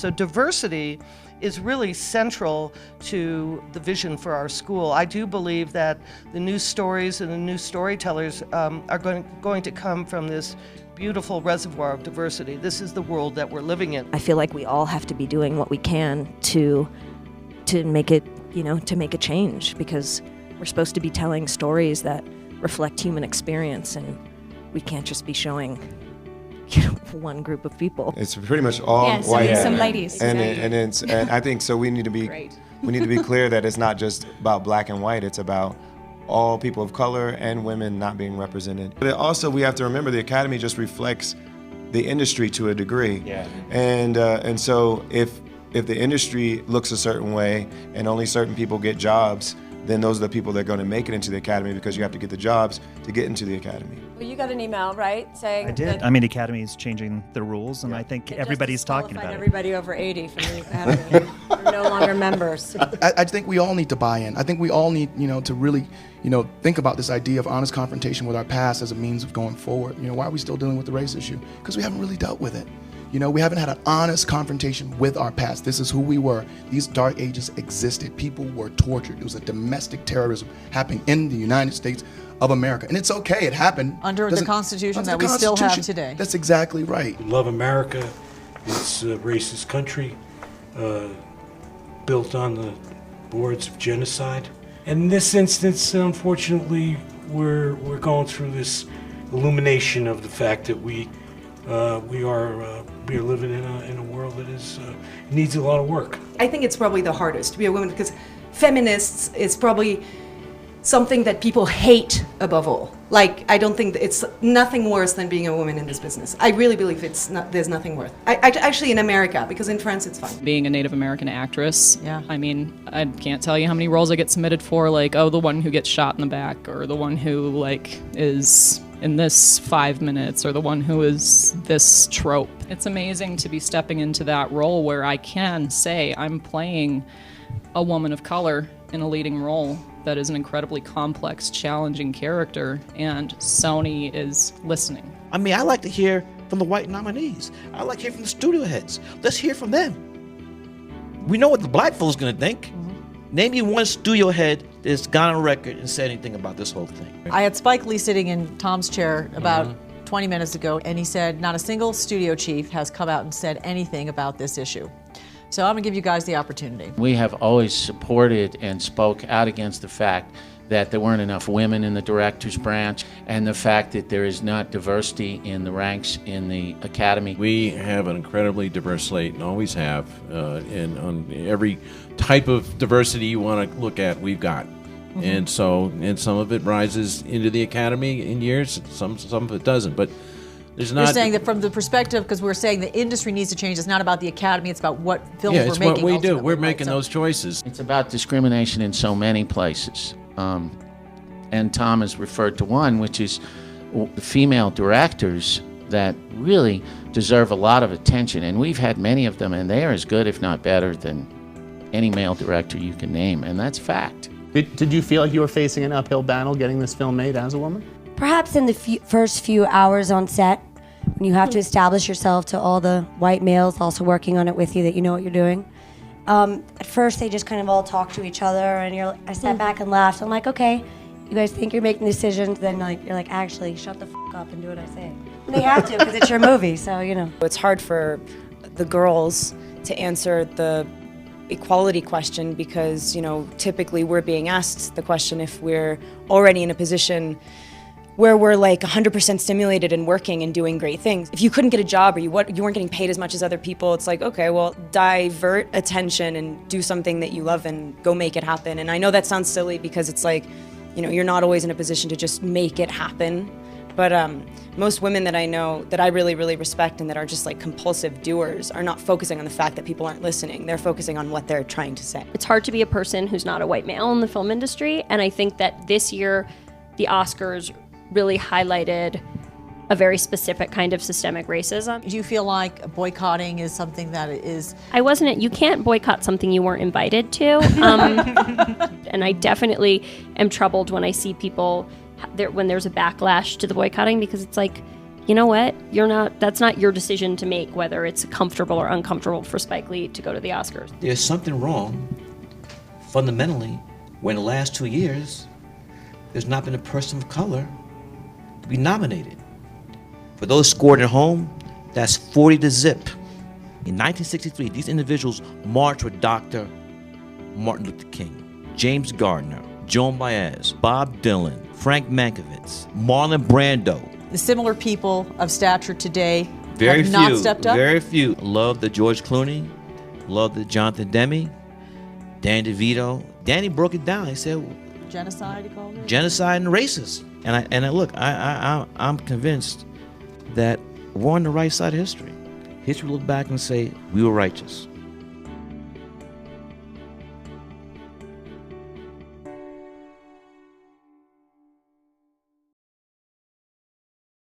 So diversity is really central to the vision for our school. I do believe that the new stories and the new storytellers are going to come from this beautiful reservoir of diversity. This is the world that we're living in. I feel like we all have to be doing what we can to make it, to make a change, because we're supposed to be telling stories that reflect human experience, and we can't just be showing one group of people. It's pretty much all white. Some ladies. And I think so we need to be clear that it's not just about black and white, it's about all people of color and women not being represented. But also we have to remember the Academy just reflects the industry to a degree. Yeah. And so if the industry looks a certain way and only certain people get jobs, then those are the people that are going to make it into the Academy, because you have to get the jobs to get into the Academy. Well, you got an email, right, saying I did. I mean, the Academy is changing the rules, and I think everybody's talking about it. Everybody over 80 from the Academy are no longer members. I think we all need to buy in. I think we all need, to really, think about this idea of honest confrontation with our past as a means of going forward. Why are we still dealing with the race issue? Because we haven't really dealt with it. We haven't had an honest confrontation with our past. This is who we were. These dark ages existed. People were tortured. It was a domestic terrorism happening in the United States of America. And it's okay, it happened. Under the Constitution that we still have today. That's exactly right. We love America. It's a racist country built on the boards of genocide. And in this instance, unfortunately, we're going through this illumination of the fact that we are living in a world that needs a lot of work. I think it's probably the hardest to be a woman, because feminists is probably something that people hate above all. Like, I don't think that it's nothing worse than being a woman in this business. I really believe there's nothing worse. Actually in America, because in France it's fine. Being a Native American actress, yeah. I mean, I can't tell you how many roles I get submitted for, like, oh, the one who gets shot in the back, or the one who, like, is in this 5 minutes, or the one who is this trope. It's amazing to be stepping into that role where I can say I'm playing a woman of color in a leading role that is an incredibly complex, challenging character, and Sony is listening. I mean, I like to hear from the white nominees. I like to hear from the studio heads. Let's hear from them. We know what the black folks gonna think. Name me one studio head that's gone on record and said anything about this whole thing. I had Spike Lee sitting in Tom's chair about 20 minutes ago, and he said not a single studio chief has come out and said anything about this issue. So I'm gonna give you guys the opportunity. We have always supported and spoke out against the fact that there weren't enough women in the director's branch, and the fact that there is not diversity in the ranks in the Academy. We have an incredibly diverse slate, and always have, and on every type of diversity you want to look at, we've got. And some of it rises into the Academy in years, some of it doesn't, but there's not. You're saying that from the perspective, because we're saying the industry needs to change, it's not about the Academy, it's about what films we're making. Yeah, it's what we do. ultimately, We're right? making those choices. It's about discrimination in so many places. And Tom has referred to one, which is female directors that really deserve a lot of attention. And we've had many of them, and they are as good, if not better, than any male director you can name. And that's fact. Did you feel like you were facing an uphill battle getting this film made as a woman? Perhaps in the first few hours on set, when you have to establish yourself to all the white males also working on it with you, that you know what you're doing. At first, they just kind of all talk to each other, and I sat back and laughed. I'm like, okay, you guys think you're making decisions, then you're like, actually, shut the f*** up and do what I say. And they have to, because it's your movie, so, It's hard for the girls to answer the equality question because, typically we're being asked the question if we're already in a position where we're like 100% stimulated and working and doing great things. If you couldn't get a job or you weren't getting paid as much as other people, it's like, okay, well, divert attention and do something that you love and go make it happen. And I know that sounds silly because it's like, you're not always in a position to just make it happen. But most women that I know that I really, really respect and that are just like compulsive doers are not focusing on the fact that people aren't listening. They're focusing on what they're trying to say. It's hard to be a person who's not a white male in the film industry. And I think that this year, the Oscars really highlighted a very specific kind of systemic racism. Do you feel like boycotting is something that is... You can't boycott something you weren't invited to. And I definitely am troubled when I see people, when there's a backlash to the boycotting, because it's like, you know what? That's not your decision to make, whether it's comfortable or uncomfortable for Spike Lee to go to the Oscars. There's something wrong, fundamentally, when the last 2 years, there's not been a person of color to be nominated. For those scored at home, that's 40 to zip. In 1963, these individuals marched with Dr. Martin Luther King, James Gardner, Joan Baez, Bob Dylan, Frank Mankiewicz, Marlon Brando. The similar people of stature today Very have few, not stepped up. very few. Love the George Clooney, love the Jonathan Demme, Danny DeVito. Danny broke it down. He said, Genocide, he called it? genocide and racist. And I'm convinced that we're on the right side of history. History will look back and say, we were righteous.